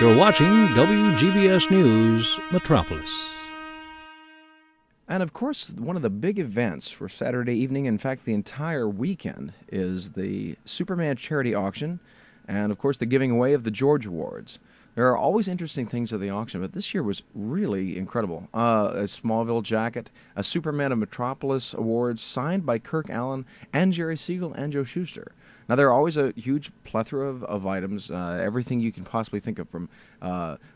You're watching WGBS News Metropolis. And of course, one of the big events for Saturday evening, in fact, the entire weekend, is the Superman charity auction and, of course, the giving away of the George Awards. There are always interesting things at the auction, but this year was really incredible. A Smallville jacket, a Superman of Metropolis Awards signed by Kirk Allen and Jerry Siegel and Joe Shuster. Now, there are always a huge plethora of items, everything you can possibly think of, from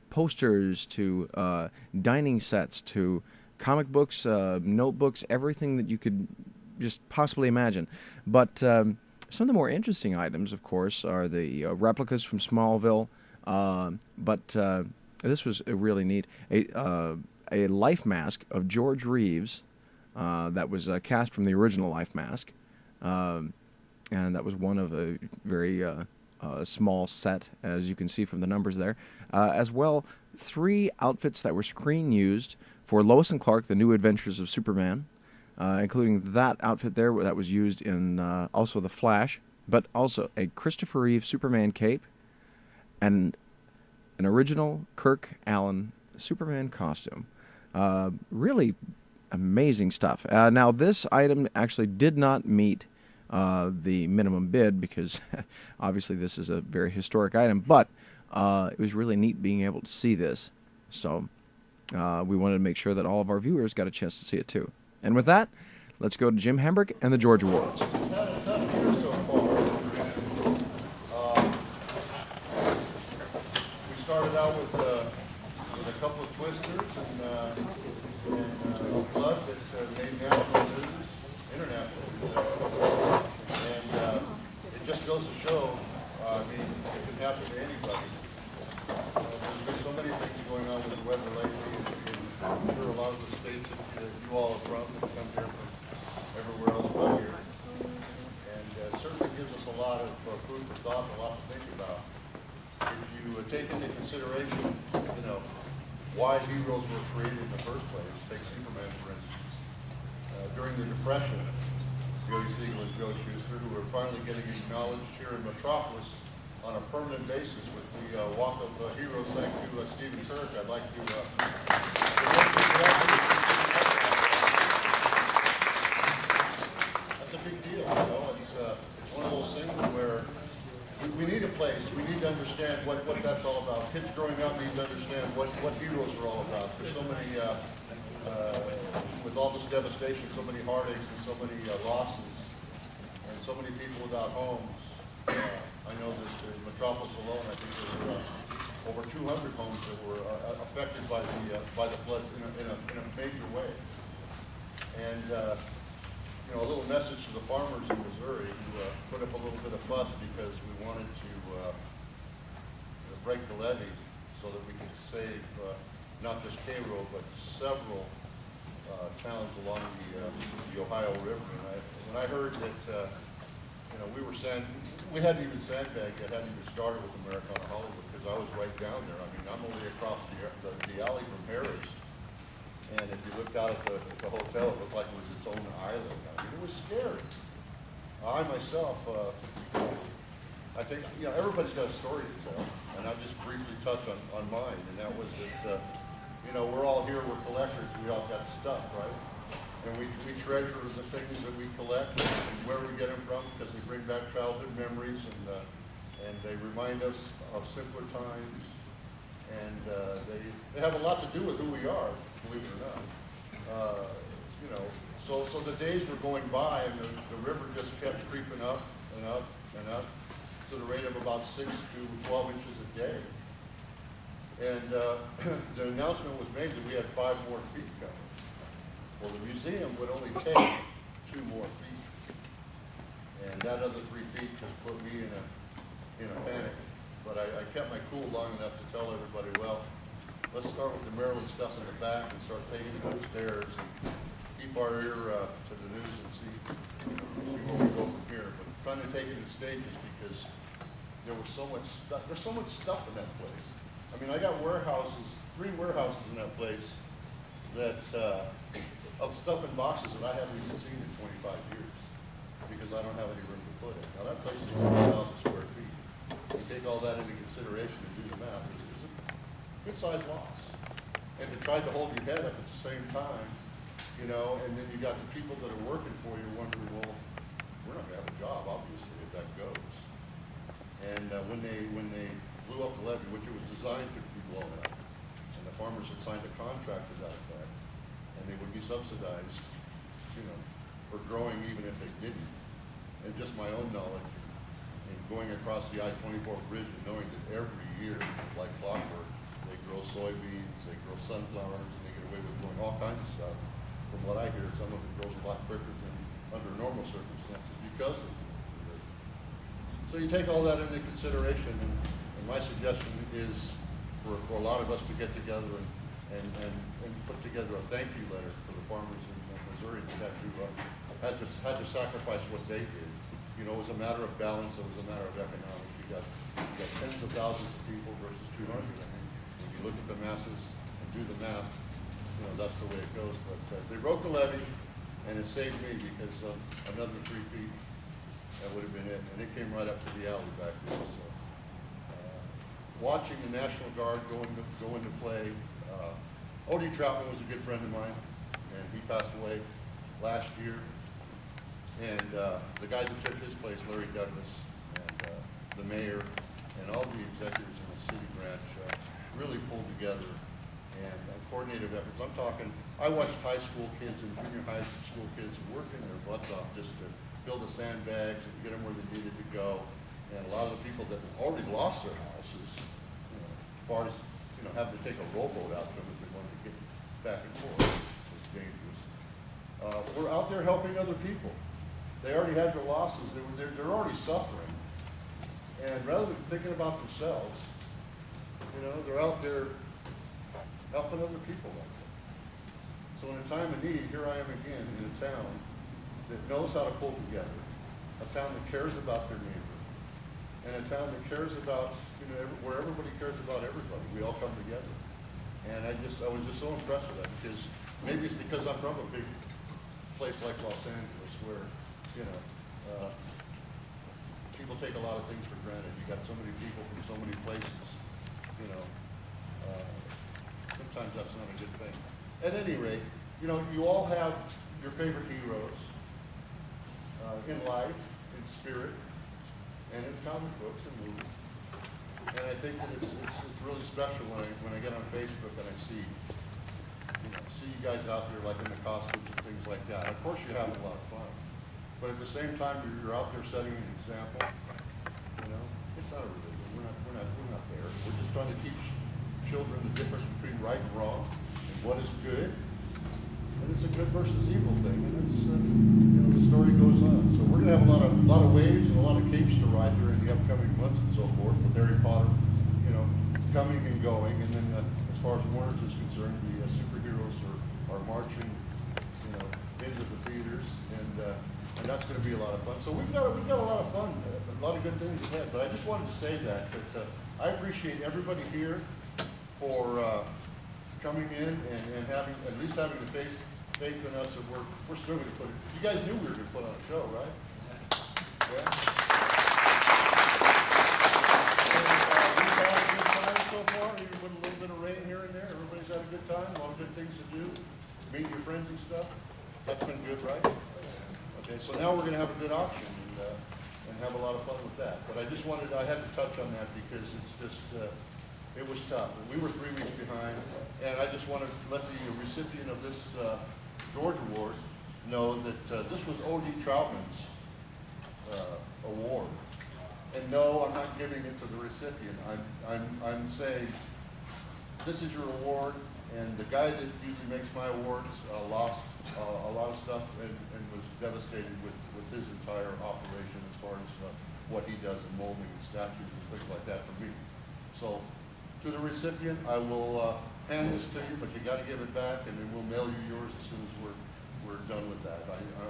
posters to dining sets to comic books, notebooks, everything that you could just possibly imagine. But some of the more interesting items, of course, are the replicas from Smallville. But this was really neat. A life mask of George Reeves that was cast from the original life mask. And that was one of a very small set, as you can see from the numbers there. As well, 3 outfits that were screen used for Lois and Clark, The New Adventures of Superman, including that outfit there that was used in also The Flash, but also a Christopher Reeve Superman cape and an original Kirk Allen Superman costume. Really amazing stuff. Now, this item actually did not meet the minimum bid because obviously this is a very historic item, but it was really neat being able to see this. So we wanted to make sure that all of our viewers got a chance to see it too. And with that, let's go to Jim Hembrick and the George Awards. We started out with a couple of twisters and blood that made national news, international news. And it just goes to show, I mean, it can happen to anybody. There's been so many things going on with the weather lately. I'm sure a lot of the states that you all are from have come here from everywhere else but here. And it certainly gives us a lot of food for thought and a lot to think about. If you take into consideration, why heroes were created in the first place, take Superman for instance. During the Depression, Jerry Siegel and Joe Shuster, who are finally getting acknowledged here in Metropolis on a permanent basis with the Walk of Heroes. Thank you, Stephen Kirk. I'd like to that's a big deal, It's one of those things where we need a place. We need to understand what that's all about. Kids growing up need to understand what heroes are all about. There's so many, with all this devastation, so many heartaches and so many losses, and so many people without homes. I know that in Metropolis alone, I think there were over 200 homes that were affected by the floods in a major way. And a little message to the farmers in Missouri who put up a little bit of fuss because we wanted to break the levee so that we could save not just Cairo but several towns along the Ohio River. And when I heard that we hadn't even sandbagged yet, hadn't even started with Americana Hollywood because I was right down there. I mean, I'm only across the alley from Harris. And if you looked out at the hotel, it looked like it was its own island. I mean, it was scary. I myself, I think, everybody's got a story to tell. And I'll just briefly touch on mine. And that was that, we're all here, we're collectors, we all got stuff, right? And we treasure the things that we collect and where we get them from because they bring back childhood memories and they remind us of simpler times. And they have a lot to do with who we are, believe it or not. So the days were going by and the river just kept creeping up and up and up to the rate of about 6 to 12 inches a day. And the announcement was made that we had 5 more feet coming. Well, the museum would only take 2 more feet. And that other 3 feet just put me in a panic. But I kept my cool long enough to tell everybody, well, let's start with the Maryland stuff in the back and start taking it upstairs and keep our ear to the news and see where we go from here. But trying to take it in stages because there was so much stuff. There's so much stuff in that place. I mean, I got warehouses, 3 warehouses in that place that of stuff in boxes that I haven't even seen in 25 years because I don't have any room to put it. Now that place is 40,000 square feet. You take all that into consideration and do the math. It's a good-sized loss. And to try to hold your head up at the same time, you know, and then you got the people that are working for you wondering, well, we're not gonna have a job, obviously, if that goes. And when they blew up the levee, which it was designed to be blown up, and the farmers had signed a contract to that effect, and they would be subsidized, you know, for growing even if they didn't. And just my own knowledge, in going across the I-24 bridge and knowing that every year, like clockwork, they grow soybeans, they grow sunflowers, and they get away with growing all kinds of stuff. From what I hear, some of it grows a lot quicker than under normal circumstances because of it. So you take all that into consideration, and my suggestion is for a lot of us to get together and put together a thank you letter for the farmers in Missouri that had to sacrifice what they did. You know, it was a matter of balance. It was a matter of economics. You got tens of thousands of people versus 200. I mean, when you look at the masses and do the math, you know, that's the way it goes. But they broke the levee, and it saved me because another 3 feet, that would have been it. And it came right up to the alley back there. So, watching the National Guard go into play, O.D. Troutman was a good friend of mine, and he passed away last year. And the guy that took his place, Larry Douglas, and the mayor, and all the executives in the city branch really pulled together and coordinated efforts. I'm talking, I watched high school kids and junior high school kids working their butts off just to build the sandbags and get them where they needed to go. And a lot of the people that already lost their houses, you know, as far as, you know, having to take a rowboat out to them if they wanted to get back and forth, was dangerous. We're out there helping other people. They already had their losses. They're already suffering. And rather than thinking about themselves, you know, they're out there helping other people. So in a time of need, here I am again in a town that knows how to pull together, a town that cares about their neighbor, and a town that cares about, you know, where everybody cares about everybody. We all come together. And I was just so impressed with that, because maybe it's because I'm from a big place like Los Angeles where, you know, people take a lot of things for granted. You got so many people from so many places, you know. Sometimes that's not a good thing. At any rate, you know, you all have your favorite heroes in life, in spirit, and in comic books and movies. And I think that it's really special when I get on Facebook and I see you guys out there like in the costumes and things like that. Of course you're having a lot of fun. But at the same time, you're out there setting an example. You know, it's not a religion. We're not there. We're just trying to teach children the difference between right and wrong and what is good. And it's a good versus evil thing. And it's you know, the story goes on. So we're gonna have a lot of waves and a lot of capes to ride here in the upcoming months and so forth. With Harry Potter, you know, coming and going. And then as far as Warner's is concerned, the superheroes are marching, you know, into the theaters, and that's going to be a lot of fun. So we've got a lot of fun, a lot of good things ahead. But I just wanted to say that I appreciate everybody here for coming in and having at least having the faith in us that we're still going to put it. You guys knew we were going to put on a show, right? Yeah. We've had a good time so far, even with a little bit of rain here and there. Everybody's had a good time, a lot of good things to do, meet your friends and stuff. That's been good, right? Okay, so now we're going to have a good auction and have a lot of fun with that. But I had to touch on that because it's just, it was tough. We were 3 weeks behind, and I just wanted to let the recipient of this George Award know that this was O.D. Troutman's award. And no, I'm not giving it to the recipient. I'm saying, this is your award, and the guy that usually makes my awards lost a lot of stuff and was devastated with his entire operation as far as what he does in molding and statues and things like that for me. So to the recipient, I will hand this to you, but you got to give it back, and then we'll mail you yours as soon as we're done with that.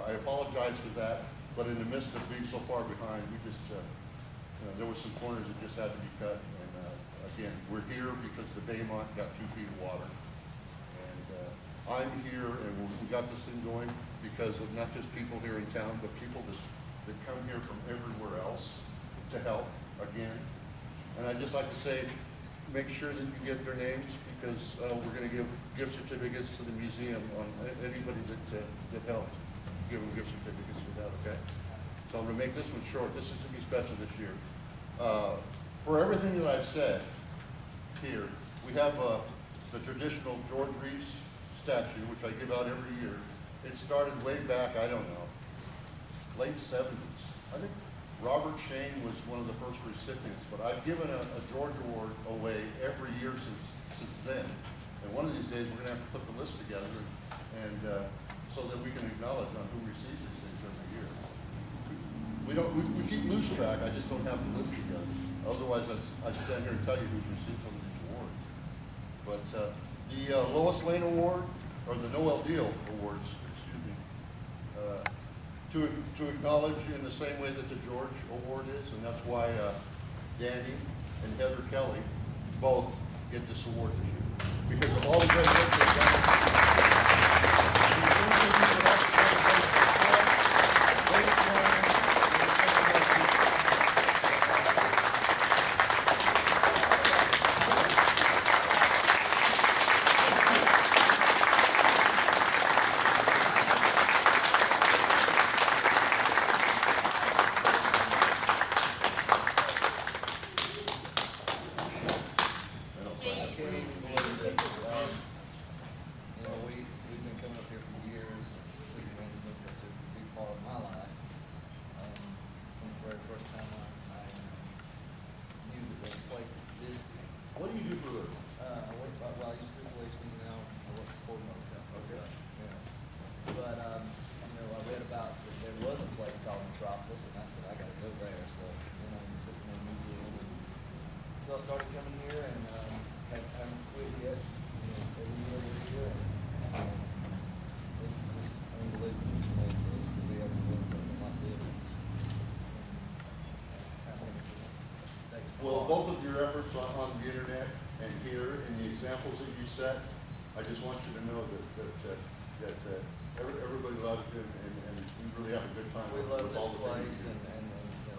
I apologize for that, but in the midst of being so far behind, we just there were some corners that just had to be cut. And again, we're here because the Baymont got 2 feet of water. I'm here, and we got this thing going because of not just people here in town, but people that come here from everywhere else to help, again. And I'd just like to say, make sure that you get their names, because we're going to give gift certificates to the museum on anybody that helped. Give them gift certificates for that, okay? So I'm going to make this one short. This is to be special this year. For everything that I've said here, we have the traditional George Reeves statue, which I give out every year. It started way back, I don't know, late 70s. I think Robert Shane was one of the first recipients, but I've given a George Award away every year since then. And one of these days, we're going to have to put the list together, and so that we can acknowledge on who receives these things every year. We keep loose track. I just don't have the list together. Otherwise, I stand here and tell you who's received some of these awards. But the Lois Lane Award, or the Noel Deal Awards, excuse me, to acknowledge in the same way that the George Award is, and that's why Danny and Heather Kelly both get this award this year, because of all the great work they've done. What do you do for a living? I used to be a policeman, you know, I work for Ford Motor Company, so, yeah. But, you know, I read about that there was a place called Metropolis, and I said, I gotta go there, so, you know, I'm sitting in a museum, and so I started coming here, and, haven't quit yet, you know, every year we're here, and, this is just unbelievable to me to be able to do something like this. And I think it's takes a Well, lot. both of your efforts on the internet and here, and the examples that you set, I just want you to know that everybody loves you, and we really have a good time We with love all this the things place, you do. and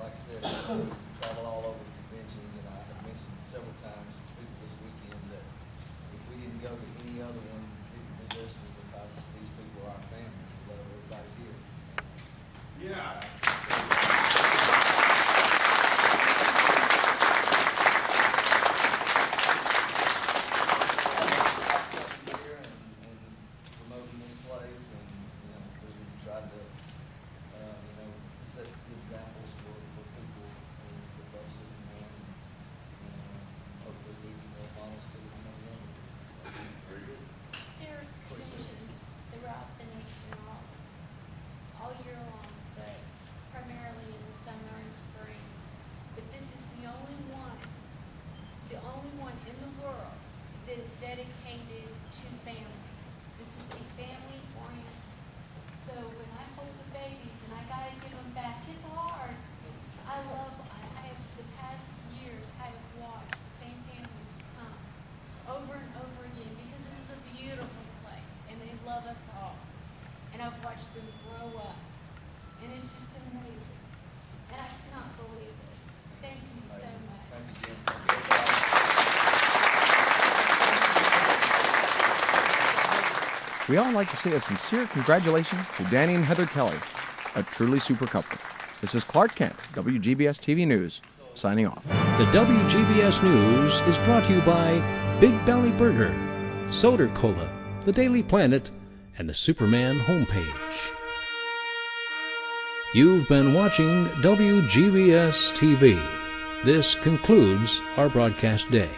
like I said, we travel all over conventions, and I have mentioned several times to people this weekend that if we didn't go to any other one, people would be listening, because these people are our family. We love everybody here. Yeah. Here and promoting this place, and, you know, we tried to, you know, set good examples for people, and for both city men, and, hopefully be some role models to the young people, so. Very good. There are conventions throughout the nation all year long, but primarily in the summer and spring. But this is the only one in the world that is dedicated to families. This is a family oriented. So when I hold the babies and I gotta give them back, it's hard. I have the past years, I have watched the same families come over and over again, because this is a beautiful place and they love us all. And I've watched them grow up, and it's just amazing. And I cannot believe this. Thank you so much. Thanks again. We all like to say a sincere congratulations to Danny and Heather Kelly, a truly super couple. This is Clark Kent, WGBS-TV News, signing off. The WGBS News is brought to you by Big Belly Burger, Soda Cola, The Daily Planet, and the Superman homepage. You've been watching WGBS-TV. This concludes our broadcast day.